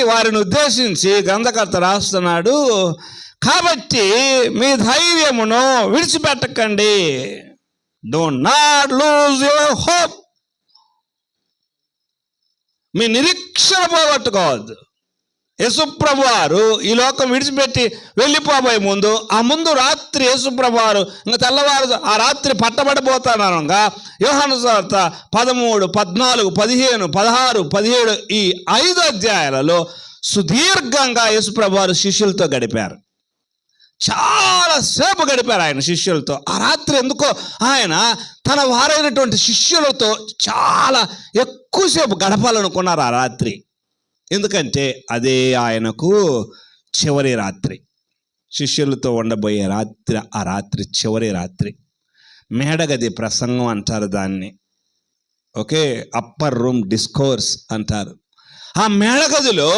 వారిని ఉద్దేశించి గ్రంథకర్త రాస్తున్నాడు, కాబట్టి మీ ధైర్యమును విడిచిపెట్టకండి. Do not lose your hope. మీ నిరీక్షణ పోగొట్టుకోవద్దు. యేసుప్రభు వారు ఈ లోకం విడిచిపెట్టి వెళ్ళిపోబోయే ముందు రాత్రి యేసుప్రభు వారు ఇంకా తెల్లవారు ఆ రాత్రి పట్టబడిపోతానగా యోహాను సువార్త 13, 14, 15, 16, 17 ఈ 5 అధ్యాయాలలో సుదీర్ఘంగా యేసుప్రభు వారు శిష్యులతో గడిపారు. చాలా సేపు గడిపారు ఆయన శిష్యులతో. ఆ రాత్రి ఎందుకో ఆయన తన వారైనటువంటి శిష్యులతో చాలా ఎక్కువసేపు గడపాలనుకున్నారు ఆ రాత్రి. ఎందుకంటే అదే ఆయనకు చివరి రాత్రి, శిష్యులతో ఉండబోయే రాత్రి. ఆ రాత్రి చివరి రాత్రి, మేడగది ప్రసంగం అంటారు దాన్ని. ఓకే, అప్పర్ రూమ్ డిస్కోర్స్ అంటారు. ఆ మేడగదిలో